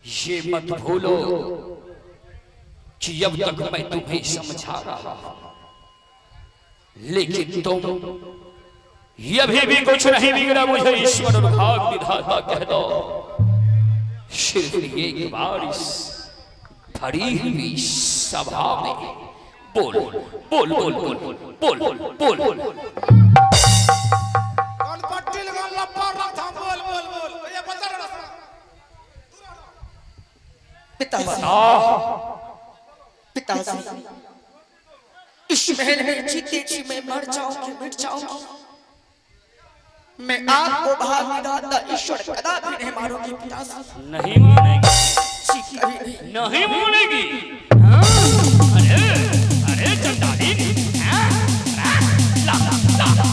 ये मत भूलो कि अब तक मैं तुम्हें समझा रहा हूं, लेकिन तुम अभी भी कुछ नहीं बिगड़ा। मुझे ईश्वर और भाग विधाता कह दो। सिर्फ एक बार इस भरी हुई सभा में बोल बोल बोल बोल बोल बोल बोल बोल। पिताजी, इस महल में जीते जी मैं मर जाऊंगी, मिट जाऊंगी। मैं आपको भाग विधाता ईश्वर कदापि नहीं मारूंगी पिताजी। नहीं मानेगी, नहीं मानेगी। अरे अरे चंदाली, ला ला ला।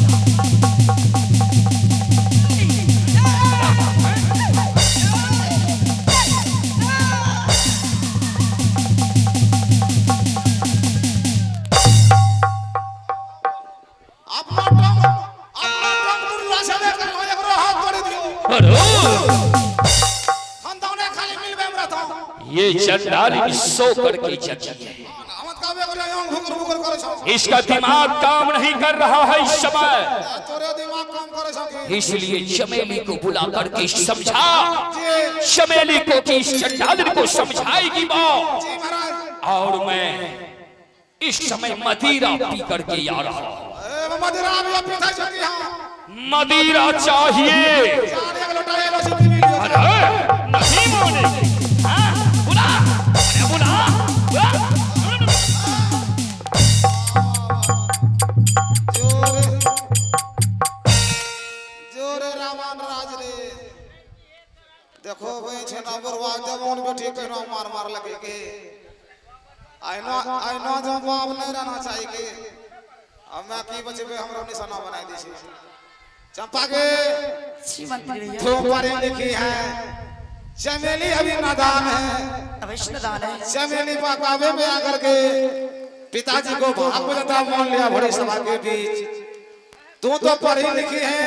ये चंडाली सो करके जगी है। इसका दिमाग काम नहीं कर रहा है इस समय, इसलिए चमेली को बुला करके समझा। चमेली को कि इस चंडाली को समझाएगी माँ। और मैं इस समय मदिरा पी करके आ रहा हूँ। मदिरा चाहिए। नहीं मानेगी। देखो भाई छेना बरवा जब उन बेटी कहना मार मार लगे के आइना जो बाप नहीं रहना चाहिए। अब मैं की बचबे हमरा निशाना बनाई दी छी। चंपा के तुम पढ़ी लिखी है, चमेली अभी नादान है। अवश्य नादान है। चमेली बाकावे में आकर के पिताजी को भाग बता मान लिया बड़ी सभा के बीच। तू तो पढ़ी लिखी है,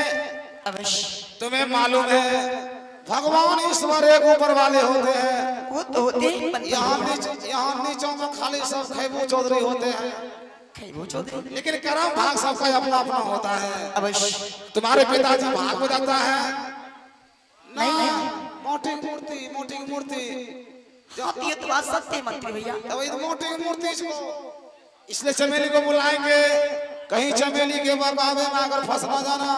अवश्य तुम्हें मालूम है भगवान ईश्वर एक ऊपर वाले होते हैं। वो तो होते हैं। यहाँ नीचों में खाली सब खैबू चौधरी होते हैं, लेकिन करम भाग सबका अपना अपना होता है। अवश्य तुम्हारे पिताजी भाग बजाता है नहीं, मोटी मूर्ति ये तो बात सत्य है मंत्री भैया। मोटी मूर्ति इसलिए चमेली को बुलाएंगे। कहीं चमेली के बगावे में अगर फंस ना जाना,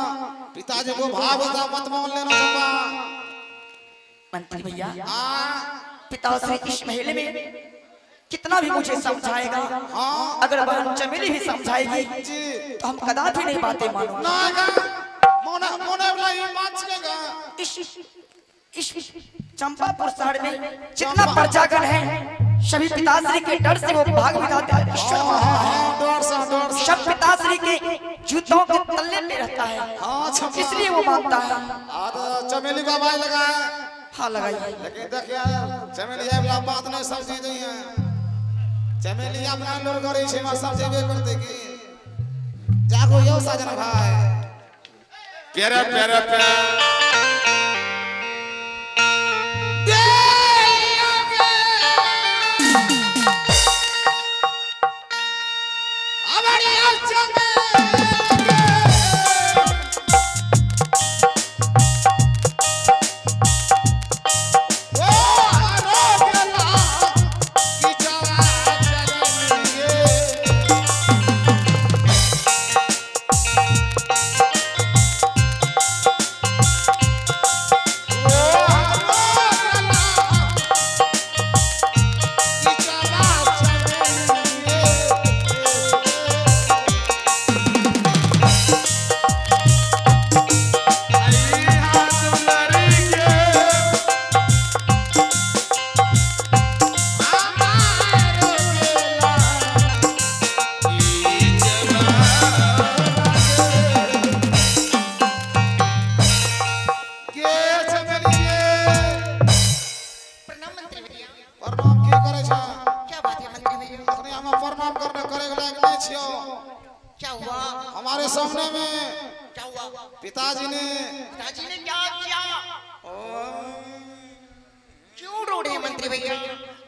पिताजी को भाग बता मत मान लेना। चंपा मंत्री भैया, पिताश्री इस महल में कितना भी मुझे समझाएगा, अगर बहन चमेली भी समझाएगी तो हम कदापि नहीं बातें मानूंगा। इस चंपापुर शहर में जितना प्रजागण है सभी पिताश्री के डर से वो भाग विधाता है। सब पिताश्री के जूतों के तले में रहता है, इसलिए वो मानता है। चमेली का भाई लगा है। हाँ लगाइए। लेकिन देखिए चमेली वाला बात नहीं समझी नहीं है। चमेली अपना लोग गरी छे में समझेबे करते की जागो यो सजन भाई प्यारा प्यारा प्यारा हमारे सामने में क्या हुआ? पिताजी ने क्या किया? क्यों रोने मंत्री भैया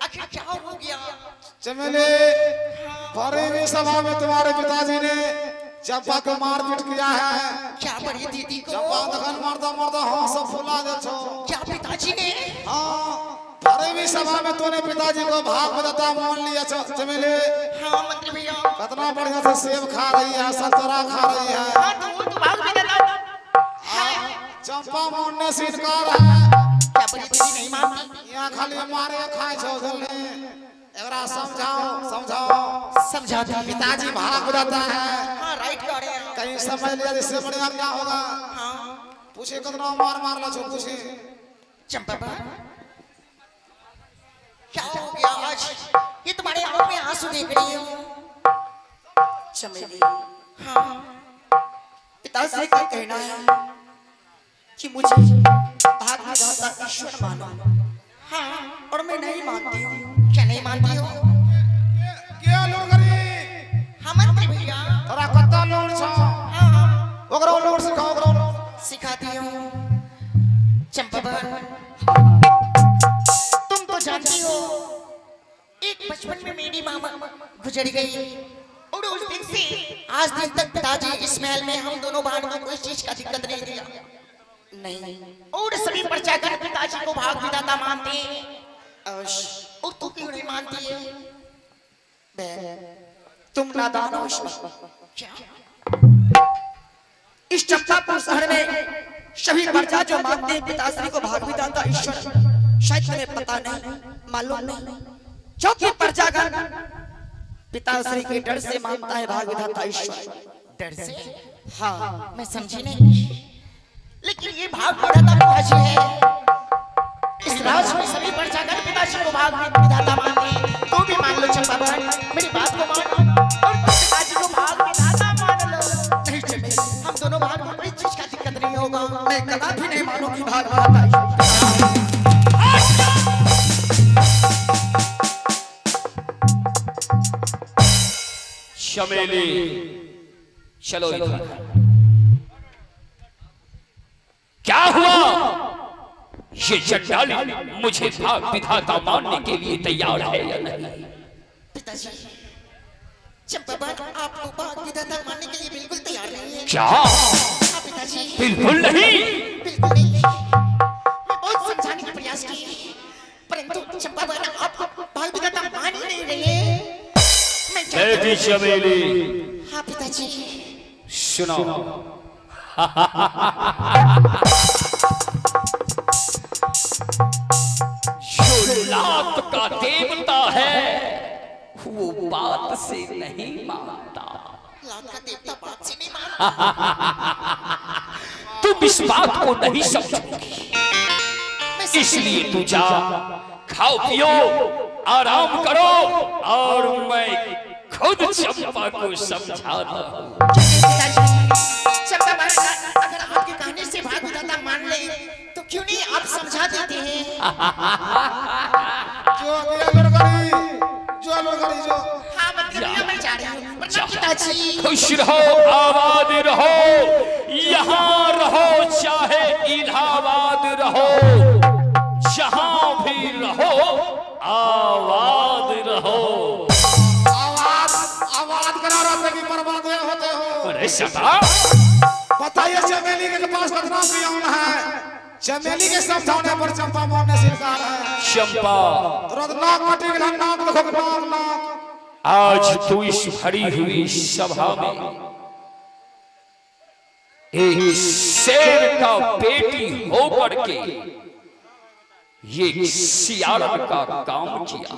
आखिर क्या हो गया? चमेली भरी हुई सभा में तुम्हारे पिताजी ने चंपा को मारपीट किया है। क्या बड़ी दीदी को चंपा दखन मारता मारता हाँ सब फुला दे छो। क्या पिताजी ने? हाँ भरी हुई सभा में तूने पिताजी को भाग बताता मान लिया चमेली। हाँ मंत्री भैया कितना बढ़िया से सेब खा रही है, संतरा खा रही है। हाँ तो भाग भी देता। चंपा मारने से इनकार है। क्या बड़ी दीदी नहीं मानती? यहाँ खाली मारे खाए छो जल्दी एकरा समझाओ समझाओ। समझाती पिताजी भाग जाता है। हाँ राइट कह रहे हैं। कहीं समझ लिया जिससे बढ़िया क्या होगा। हाँ पूछे कितना मार मार लो छो पूछे। चंपा क्या हो गया आज? ये तुम्हारे आंखों में आंसू देख रही हूँ। चमेली हाँ पिताश्री का कहना है कि मुझे भाग विधाता ईश्वर मानो। हाँ और मैं नहीं मानती हूँ। क्या नहीं मानती हो? क्या लोग करी? हाँ मंत्री भैया तोरा कत्ता लोग छो। हाँ ओकरो लोग सिखाओ ओकरो। सिखाती हूँ। चंपा तुम तो जानती हो एक बचपन में मेरी मामा गुजर गई और उस दिन से आज दिन तक पिताजी इस महल में हम दोनों भाइयों को कोई चीज का दिक्कत नहीं दिया। नहीं और सभी पर जाकर पिताजी को भाग विधाता मानते हैं। और तू क्यों नहीं मानती है? तुम नादान हो। क्या इस चंपापुर शहर में सभी प्रजा जो मानते हैं पिताश्री को भाग विधाता ईश्वर शायद तुम्हें पता नहीं मालूम नहीं क्योंकि प्रजागण पिताश्री के डर से मानता है भाग विधाता ईश्वर। डर से? हाँ मैं समझी नहीं। लेकिन ये भाग विधाता पिताजी है। इस राज में सभी प्रजागण पिताजी को भाग विधाता मानते हैं। तू भी मान लो चंपा मेरी बात को मान और पिताजी को भाग विधाता मान लो। नहीं चले हम दोनों भाग में कोई चीज का दिक्कत नहीं होगा। मैं कदापि नहीं मानूंगी भाग विधाता। चमेली चलो इधर। क्या हुआ? ये चंडाली मुझे भाग विधाता मानने के लिए तैयार है या नहीं? पिताजी चंपा आपको भाग विधाता मानने के लिए बिल्कुल तैयार नहीं है। क्या? पिताजी बिल्कुल नहीं। बिल्कुल नहीं। मैं बहुत समझाने का प्रयास किया परंतु चंपा आपको भाग विधाता मान ही नहीं रही है। मैं चमेली हाँ पिताजी सुनो। जो लात का देवता है वो बात से नहीं मानता। लात का देवता बात से नहीं मानता। तुम इस बात को नहीं समझोगी इसलिए तू जा खाओ पियो आराम करो और मैं खुद चंपा को समझाता हूँ। चंपा अगर आपके कहने से भाग विधाता मान ले तो क्यों नहीं आप समझा देते हैं? जो हाँ मतलब मैं जा रही हूँ। पिताजी खुश रहो आबाद रहो यहाँ रहो चाहे इलाहाबाद रहो जहाँ भी रहो आबाद रहो। आवाज करा रहा कि बर्बाद होते हो। अरे सदा बताइए चमेली के पास कितना पियान है? चमेली के समझाने पर चंपा मारने से इनकार है। चंपा तुरंत नाक कटी गया नाक देखो नाक नाक। आज तू इस भरी हुई सभा में एक शेर का बेटी होकर के ये सियारन का काम किया।